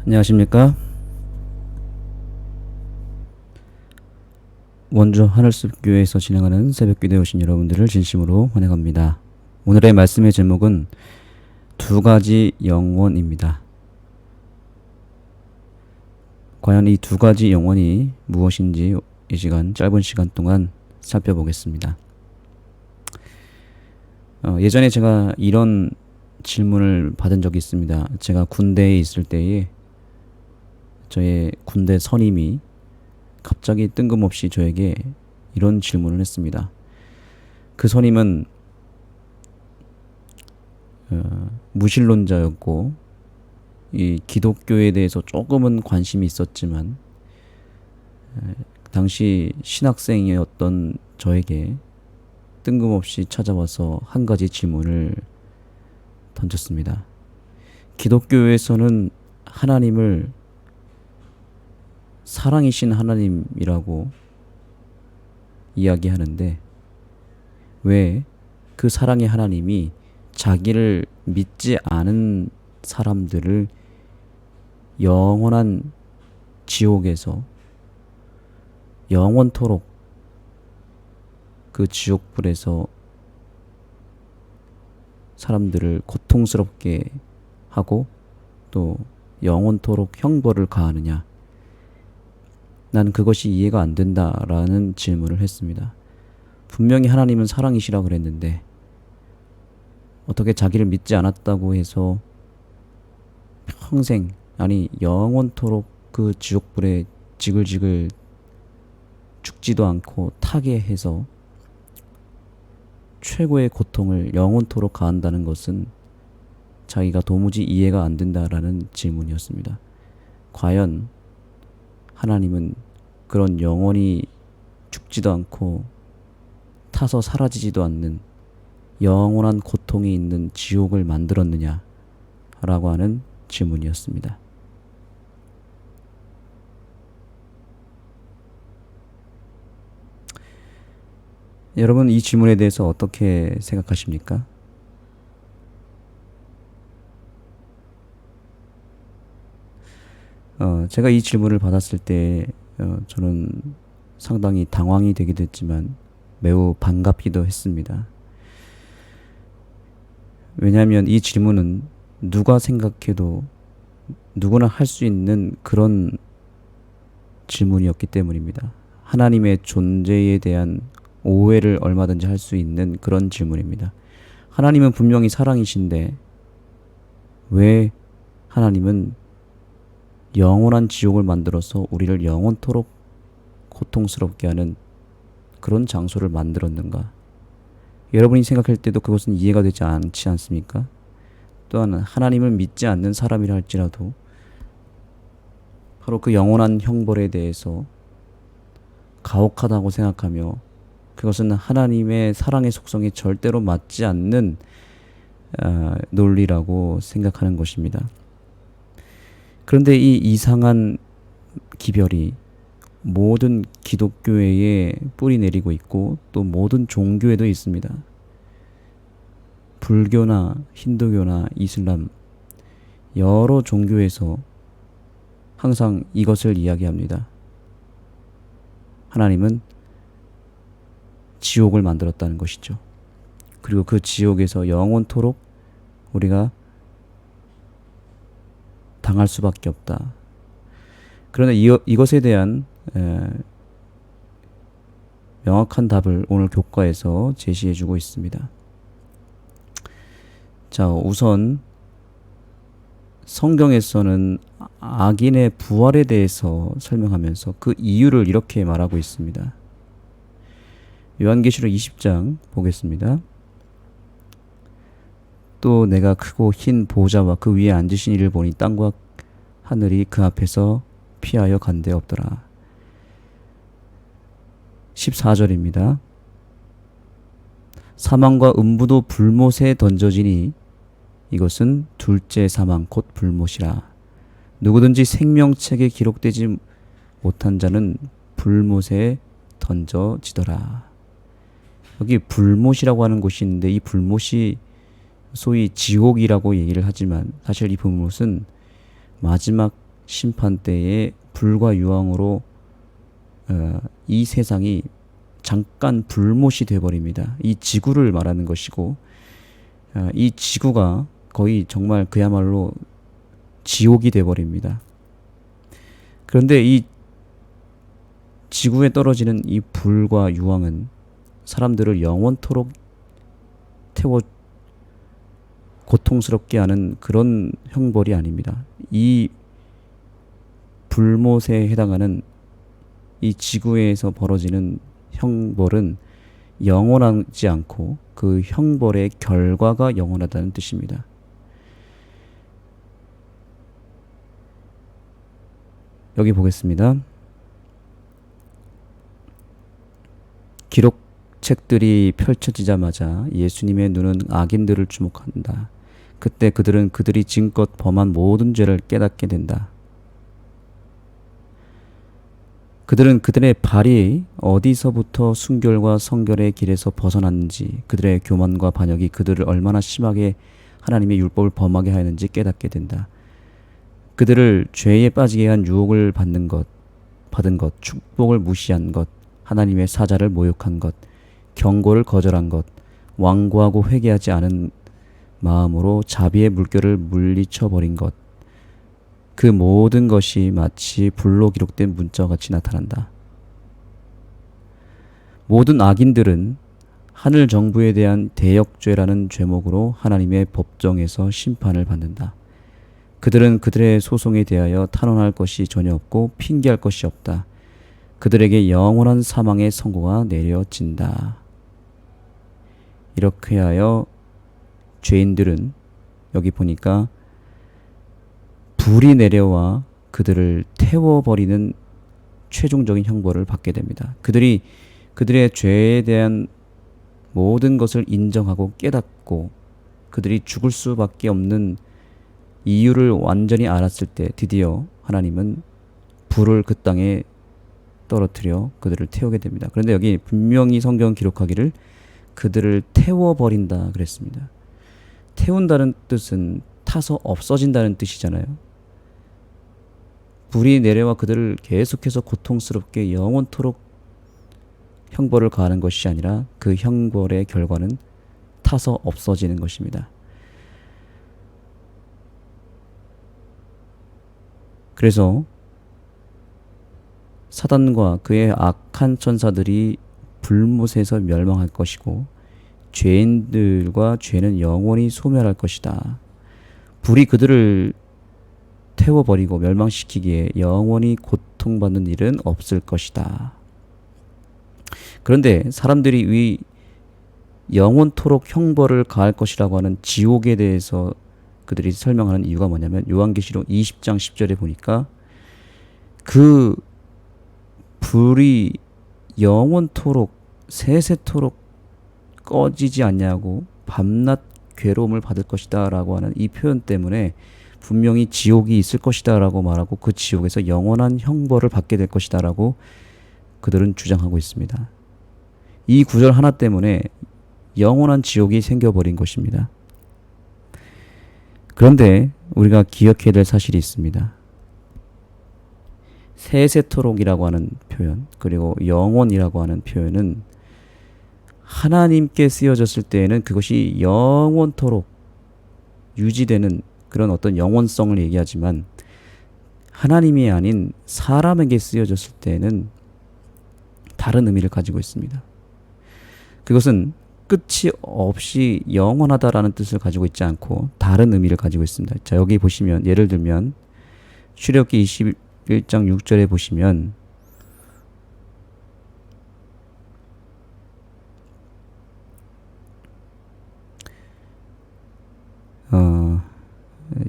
안녕하십니까? 원주 하늘숲교회에서 진행하는 새벽기도에 오신 여러분들을 진심으로 환영합니다. 오늘의 말씀의 제목은 두 가지 영혼입니다. 과연 이 두 가지 영혼이 무엇인지 이 시간, 짧은 시간 동안 살펴보겠습니다. 예전에 제가 이런 질문을 받은 적이 있습니다. 제가 군대에 있을 때에 저의 군대 선임이 갑자기 뜬금없이 저에게 이런 질문을 했습니다. 그 선임은 무신론자였고 이 기독교에 대해서 조금은 관심이 있었지만 당시 신학생이었던 저에게 뜬금없이 찾아와서 한 가지 질문을 던졌습니다. 기독교에서는 하나님을 사랑이신 하나님이라고 이야기하는데 왜 그 사랑의 하나님이 자기를 믿지 않은 사람들을 영원한 지옥에서 영원토록 그 지옥불에서 사람들을 고통스럽게 하고 또 영원토록 형벌을 가하느냐? 난 그것이 이해가 안 된다라는 질문을 했습니다. 분명히 하나님은 사랑이시라 그랬는데 어떻게 자기를 믿지 않았다고 해서 평생, 아니 영원토록 그 지옥불에 지글지글 죽지도 않고 타게 해서 최고의 고통을 영원토록 가한다는 것은 자기가 도무지 이해가 안 된다라는 질문이었습니다. 과연 하나님은 그런 영원히 죽지도 않고 타서 사라지지도 않는 영원한 고통이 있는 지옥을 만들었느냐 라고 하는 질문이었습니다. 여러분, 이 질문에 대해서 어떻게 생각하십니까? 제가 이 질문을 받았을 때 저는 상당히 당황이 되기도 했지만 매우 반갑기도 했습니다. 왜냐하면 이 질문은 누가 생각해도 누구나 할 수 있는 그런 질문이었기 때문입니다. 하나님의 존재에 대한 오해를 얼마든지 할 수 있는 그런 질문입니다. 하나님은 분명히 사랑이신데 왜 하나님은 영원한 지옥을 만들어서 우리를 영원토록 고통스럽게 하는 그런 장소를 만들었는가? 여러분이 생각할 때도 그것은 이해가 되지 않지 않습니까? 또한 하나님을 믿지 않는 사람이라 할지라도 바로 그 영원한 형벌에 대해서 가혹하다고 생각하며 그것은 하나님의 사랑의 속성에 절대로 맞지 않는 논리라고 생각하는 것입니다. 그런데 이 이상한 기별이 모든 기독교회에 뿌리 내리고 있고 또 모든 종교에도 있습니다. 불교나 힌두교나 이슬람 여러 종교에서 항상 이것을 이야기합니다. 하나님은 지옥을 만들었다는 것이죠. 그리고 그 지옥에서 영원토록 우리가 당할 수밖에 없다. 그러나 이것에 대한 명확한 답을 오늘 교과에서 제시해주고 있습니다. 자, 우선 성경에서는 악인의 부활에 대해서 설명하면서 그 이유를 이렇게 말하고 있습니다. 요한계시록 20장 보겠습니다. 또 내가 크고 흰 보좌와 그 위에 앉으신 이를 보니 땅과 하늘이 그 앞에서 피하여 간데 없더라. 14절입니다. 사망과 음부도 불못에 던져지니 이것은 둘째 사망 곧 불못이라. 누구든지 생명책에 기록되지 못한 자는 불못에 던져지더라. 여기 불못이라고 하는 곳이 있는데 이 불못이 소위 지옥이라고 얘기를 하지만 사실 이 불못은 마지막 심판 때에 불과 유황으로 이 세상이 잠깐 불못이 되어버립니다. 이 지구를 말하는 것이고, 이 지구가 거의 정말 그야말로 지옥이 되어버립니다. 그런데 이 지구에 떨어지는 이 불과 유황은 사람들을 영원토록 태워 고통스럽게 하는 그런 형벌이 아닙니다. 이 불못에 해당하는 이 지구에서 벌어지는 형벌은 영원하지 않고 그 형벌의 결과가 영원하다는 뜻입니다. 여기 보겠습니다. 기록책들이 펼쳐지자마자 예수님의 눈은 악인들을 주목한다. 그때 그들은 그들이 지금껏 범한 모든 죄를 깨닫게 된다. 그들은 그들의 발이 어디서부터 순결과 성결의 길에서 벗어났는지, 그들의 교만과 반역이 그들을 얼마나 심하게 하나님의 율법을 범하게 하였는지 깨닫게 된다. 그들을 죄에 빠지게 한 유혹을 받은 것, 축복을 무시한 것, 하나님의 사자를 모욕한 것, 경고를 거절한 것, 완고하고 회개하지 않은 마음으로 자비의 물결을 물리쳐 버린 것, 그 모든 것이 마치 불로 기록된 문자와 같이 나타난다. 모든 악인들은 하늘 정부에 대한 대역죄라는 죄목으로 하나님의 법정에서 심판을 받는다. 그들은 그들의 소송에 대하여 탄원할 것이 전혀 없고 핑계할 것이 없다. 그들에게 영원한 사망의 선고가 내려진다. 이렇게 하여 죄인들은 여기 보니까 불이 내려와 그들을 태워버리는 최종적인 형벌을 받게 됩니다. 그들이 그들의 죄에 대한 모든 것을 인정하고 깨닫고 그들이 죽을 수밖에 없는 이유를 완전히 알았을 때 드디어 하나님은 불을 그 땅에 떨어뜨려 그들을 태우게 됩니다. 그런데 여기 분명히 성경 기록하기를 그들을 태워버린다 그랬습니다. 태운다는 뜻은 타서 없어진다는 뜻이잖아요. 불이 내려와 그들을 계속해서 고통스럽게 영원토록 형벌을 가하는 것이 아니라 그 형벌의 결과는 타서 없어지는 것입니다. 그래서 사단과 그의 악한 천사들이 불못에서 멸망할 것이고 죄인들과 죄는 영원히 소멸할 것이다. 불이 그들을 태워버리고 멸망시키기에 영원히 고통받는 일은 없을 것이다. 그런데 사람들이 이 영원토록 형벌을 가할 것이라고 하는 지옥에 대해서 그들이 설명하는 이유가 뭐냐면 요한계시록 20장 10절에 보니까 그 불이 영원토록 세세토록 꺼지지 않냐고 밤낮 괴로움을 받을 것이다 라고 하는 이 표현 때문에 분명히 지옥이 있을 것이다 라고 말하고 그 지옥에서 영원한 형벌을 받게 될 것이다 라고 그들은 주장하고 있습니다. 이 구절 하나 때문에 영원한 지옥이 생겨버린 것입니다. 그런데 우리가 기억해야 될 사실이 있습니다. 세세토록이라고 하는 표현, 그리고 영원이라고 하는 표현은 하나님께 쓰여졌을 때에는 그것이 영원토록 유지되는 그런 어떤 영원성을 얘기하지만 하나님이 아닌 사람에게 쓰여졌을 때에는 다른 의미를 가지고 있습니다. 그것은 끝이 없이 영원하다라는 뜻을 가지고 있지 않고 다른 의미를 가지고 있습니다. 자, 여기 보시면 예를 들면 출애굽기 21장 6절에 보시면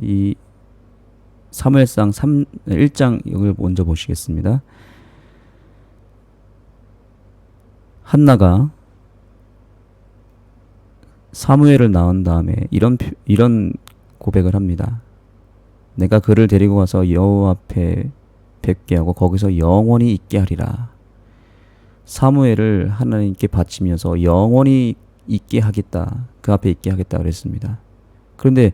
이 사무엘상 1장 이걸 먼저 보시겠습니다. 한나가 사무엘을 낳은 다음에 이런 고백을 합니다. 내가 그를 데리고 가서 여호와 앞에 뵙게 하고 거기서 영원히 있게 하리라. 사무엘을 하나님께 바치면서 영원히 있게 하겠다. 그 앞에 있게 하겠다 그랬습니다. 그런데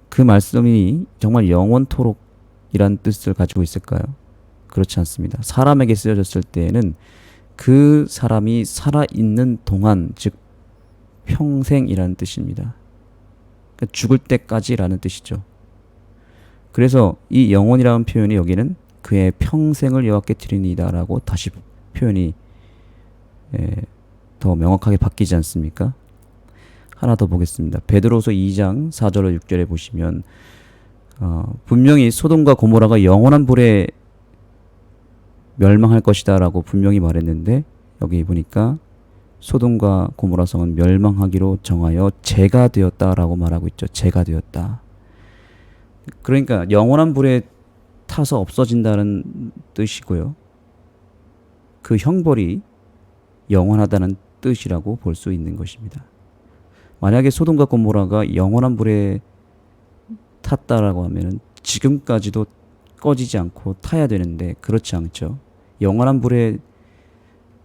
그 말씀이 정말 영원토록 이란 뜻을 가지고 있을까요? 그렇지 않습니다. 사람에게 쓰여졌을 때에는 그 사람이 살아있는 동안, 즉 평생이라는 뜻입니다. 그러니까 죽을 때까지라는 뜻이죠. 그래서 이 영혼이라는 표현이 여기는 그의 평생을 여호와께 드리니이다라고 다시 표현이 더 명확하게 바뀌지 않습니까? 하나 더 보겠습니다. 베드로서 2장 4절로 6절에 보시면 분명히 소돔과 고모라가 영원한 불에 멸망할 것이다 라고 분명히 말했는데, 여기 보니까 소돔과 고모라 성은 멸망하기로 정하여 재가 되었다 라고 말하고 있죠. 재가 되었다. 그러니까 영원한 불에 타서 없어진다는 뜻이고요. 그 형벌이 영원하다는 뜻이라고 볼 수 있는 것입니다. 만약에 소돔과 고모라가 영원한 불에 탔다라고 하면 지금까지도 꺼지지 않고 타야 되는데 그렇지 않죠. 영원한 불에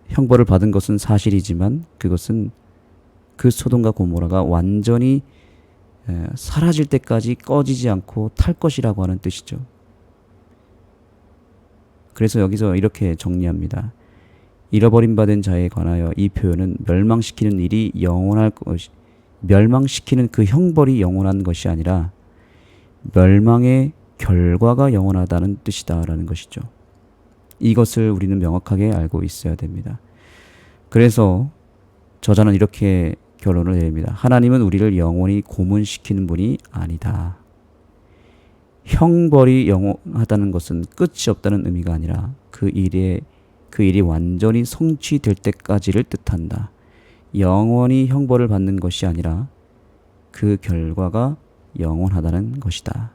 형벌을 받은 것은 사실이지만 그것은 그 소돔과 고모라가 완전히 사라질 때까지 꺼지지 않고 탈 것이라고 하는 뜻이죠. 그래서 여기서 이렇게 정리합니다. 잃어버림 받은 자에 관하여 이 표현은 멸망시키는 일이 영원할 것이, 멸망시키는 그 형벌이 영원한 것이 아니라 멸망의 결과가 영원하다는 뜻이다라는 것이죠. 이것을 우리는 명확하게 알고 있어야 됩니다. 그래서 저자는 이렇게 결론을 내립니다. 하나님은 우리를 영원히 고문시키는 분이 아니다. 형벌이 영원하다는 것은 끝이 없다는 의미가 아니라 그 일이 완전히 성취될 때까지를 뜻한다. 영원히 형벌을 받는 것이 아니라 그 결과가 영원하다는 것이다.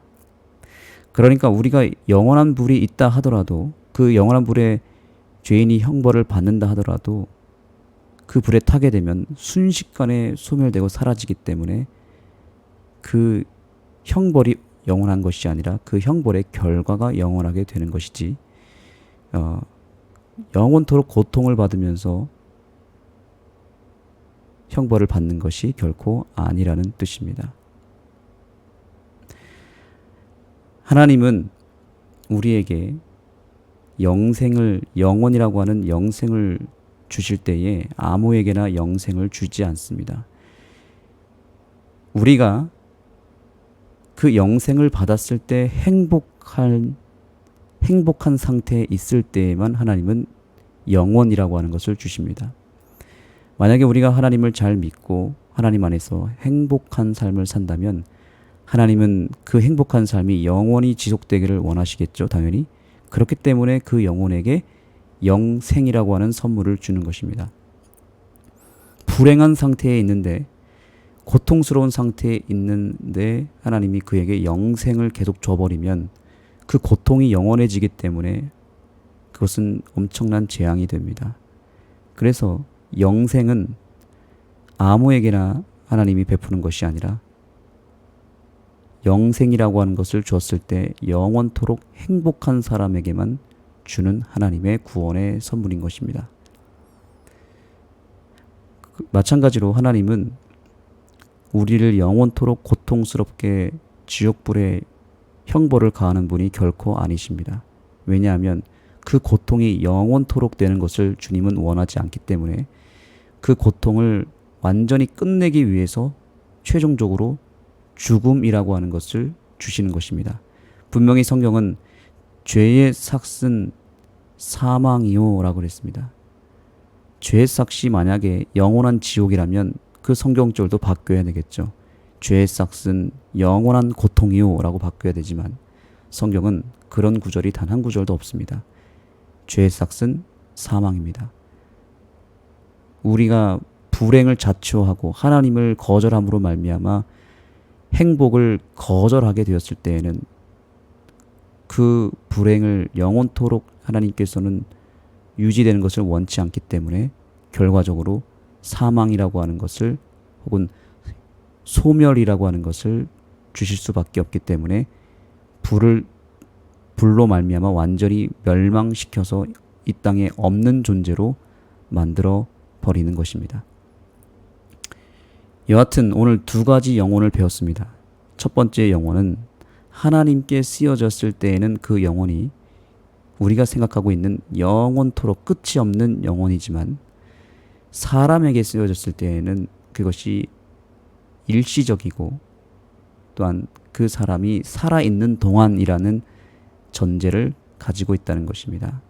그러니까 우리가 영원한 불이 있다 하더라도, 그 영원한 불에 죄인이 형벌을 받는다 하더라도 그 불에 타게 되면 순식간에 소멸되고 사라지기 때문에 그 형벌이 영원한 것이 아니라 그 형벌의 결과가 영원하게 되는 것이지, 영원토록 고통을 받으면서 형벌을 받는 것이 결코 아니라는 뜻입니다. 하나님은 우리에게 영원이라고 하는 영생을 주실 때에 아무에게나 영생을 주지 않습니다. 우리가 그 영생을 받았을 때 행복한 상태에 있을 때에만 하나님은 영원이라고 하는 것을 주십니다. 만약에 우리가 하나님을 잘 믿고 하나님 안에서 행복한 삶을 산다면 하나님은 그 행복한 삶이 영원히 지속되기를 원하시겠죠, 당연히. 그렇기 때문에 그 영혼에게 영생이라고 하는 선물을 주는 것입니다. 불행한 상태에 있는데, 고통스러운 상태에 있는데 하나님이 그에게 영생을 계속 줘버리면 그 고통이 영원해지기 때문에 그것은 엄청난 재앙이 됩니다. 그래서 영생은 아무에게나 하나님이 베푸는 것이 아니라 영생이라고 하는 것을 주었을 때 영원토록 행복한 사람에게만 주는 하나님의 구원의 선물인 것입니다. 마찬가지로 하나님은 우리를 영원토록 고통스럽게 지옥불에 형벌을 가하는 분이 결코 아니십니다. 왜냐하면 그 고통이 영원토록 되는 것을 주님은 원하지 않기 때문에 그 고통을 완전히 끝내기 위해서 최종적으로 죽음이라고 하는 것을 주시는 것입니다. 분명히 성경은 죄의 삭은 사망이요 라고 그랬습니다. 죄의 삭이 만약에 영원한 지옥이라면 그 성경절도 바뀌어야 되겠죠. 죄의 삭은 영원한 고통이요 라고 바뀌어야 되지만 성경은 그런 구절이 단 한 구절도 없습니다. 죄의 삭은 사망입니다. 우리가 불행을 자초하고 하나님을 거절함으로 말미암아 행복을 거절하게 되었을 때에는 그 불행을 영원토록 하나님께서는 유지되는 것을 원치 않기 때문에 결과적으로 사망이라고 하는 것을, 혹은 소멸이라고 하는 것을 주실 수밖에 없기 때문에 불로 말미암아 완전히 멸망시켜서 이 땅에 없는 존재로 만들어 버리는 것입니다. 여하튼 오늘 두 가지 영혼을 배웠습니다. 첫 번째 영혼은 하나님께 쓰여졌을 때에는 그 영혼이 우리가 생각하고 있는 영원토록 끝이 없는 영혼이지만, 사람에게 쓰여졌을 때에는 그것이 일시적이고 또한 그 사람이 살아있는 동안이라는 전제를 가지고 있다는 것입니다.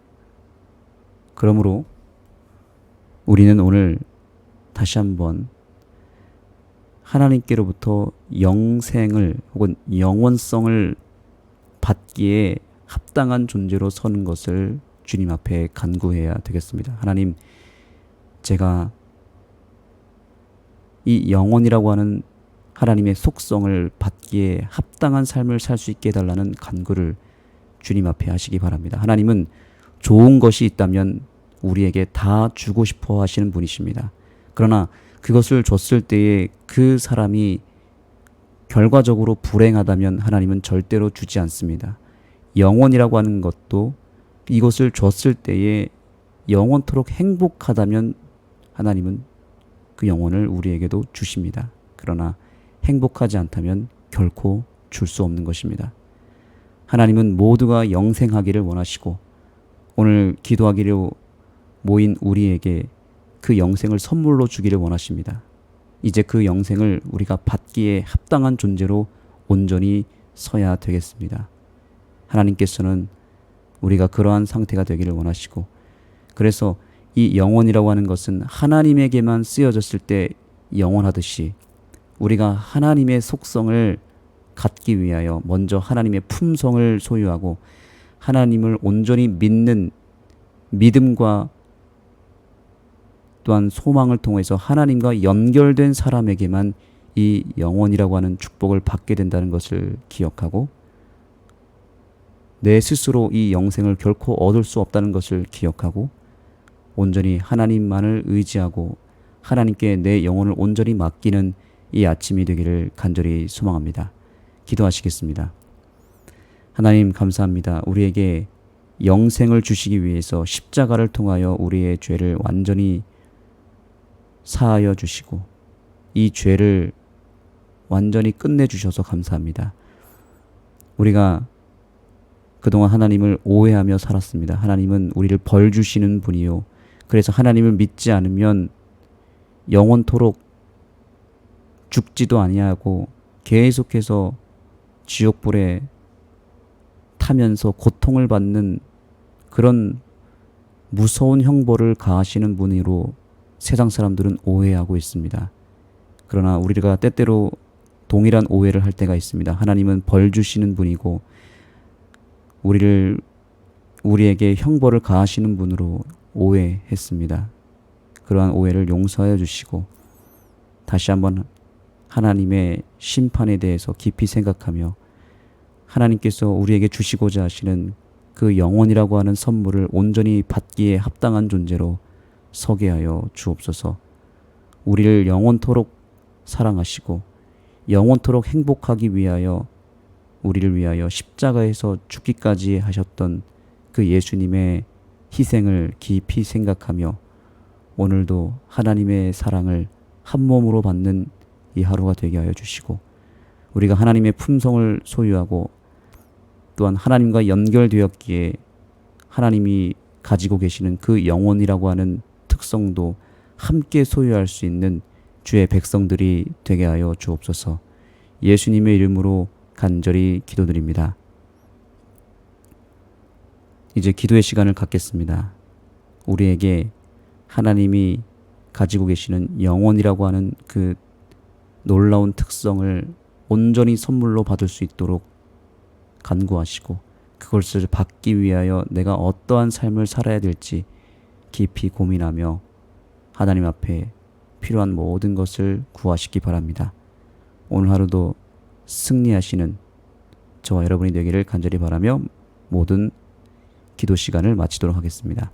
그러므로 우리는 오늘 다시 한번 하나님께로부터 영생을 혹은 영원성을 받기에 합당한 존재로 서는 것을 주님 앞에 간구해야 되겠습니다. 하나님, 제가 이 영혼이라고 하는 하나님의 속성을 받기에 합당한 삶을 살 수 있게 해달라는 간구를 주님 앞에 하시기 바랍니다. 하나님은 좋은 것이 있다면 우리에게 다 주고 싶어 하시는 분이십니다. 그러나 그것을 줬을 때에 그 사람이 결과적으로 불행하다면 하나님은 절대로 주지 않습니다. 영혼이라고 하는 것도 이것을 줬을 때에 영원토록 행복하다면 하나님은 그 영혼을 우리에게도 주십니다. 그러나 행복하지 않다면 결코 줄 수 없는 것입니다. 하나님은 모두가 영생하기를 원하시고 오늘 기도하기로 모인 우리에게 그 영생을 선물로 주기를 원하십니다. 이제 그 영생을 우리가 받기에 합당한 존재로 온전히 서야 되겠습니다. 하나님께서는 우리가 그러한 상태가 되기를 원하시고, 그래서 이 영혼이라고 하는 것은 하나님에게만 쓰여졌을 때 영원하듯이 우리가 하나님의 속성을 갖기 위하여 먼저 하나님의 품성을 소유하고 하나님을 온전히 믿는 믿음과 또한 소망을 통해서 하나님과 연결된 사람에게만 이 영혼이라고 하는 축복을 받게 된다는 것을 기억하고, 내 스스로 이 영생을 결코 얻을 수 없다는 것을 기억하고 온전히 하나님만을 의지하고 하나님께 내 영혼을 온전히 맡기는 이 아침이 되기를 간절히 소망합니다. 기도하시겠습니다. 하나님, 감사합니다. 우리에게 영생을 주시기 위해서 십자가를 통하여 우리의 죄를 완전히 사하여 주시고 이 죄를 완전히 끝내주셔서 감사합니다. 우리가 그동안 하나님을 오해하며 살았습니다. 하나님은 우리를 벌 주시는 분이요, 그래서 하나님을 믿지 않으면 영원토록 죽지도 아니하고 계속해서 지옥불에 타면서 고통을 받는 그런 무서운 형벌을 가하시는 분으로 세상 사람들은 오해하고 있습니다. 그러나 우리가 때때로 동일한 오해를 할 때가 있습니다. 하나님은 벌 주시는 분이고 우리에게 형벌을 가하시는 분으로 오해했습니다. 그러한 오해를 용서하여 주시고 다시 한번 하나님의 심판에 대해서 깊이 생각하며 하나님께서 우리에게 주시고자 하시는 그 영혼이라고 하는 선물을 온전히 받기에 합당한 존재로 서게 하여 주옵소서. 우리를 영원토록 사랑하시고 영원토록 행복하기 위하여 우리를 위하여 십자가에서 죽기까지 하셨던 그 예수님의 희생을 깊이 생각하며 오늘도 하나님의 사랑을 한 몸으로 받는 이 하루가 되게 하여 주시고, 우리가 하나님의 품성을 소유하고 또한 하나님과 연결되었기에 하나님이 가지고 계시는 그 영혼이라고 하는 특성도 함께 소유할 수 있는 주의 백성들이 되게 하여 주옵소서. 예수님의 이름으로 간절히 기도드립니다. 이제 기도의 시간을 갖겠습니다. 우리에게 하나님이 가지고 계시는 영혼이라고 하는 그 놀라운 특성을 온전히 선물로 받을 수 있도록 간구하시고 그것을 받기 위하여 내가 어떠한 삶을 살아야 될지 깊이 고민하며 하나님 앞에 필요한 모든 것을 구하시기 바랍니다. 오늘 하루도 승리하시는 저와 여러분이 되기를 간절히 바라며 모든 기도 시간을 마치도록 하겠습니다.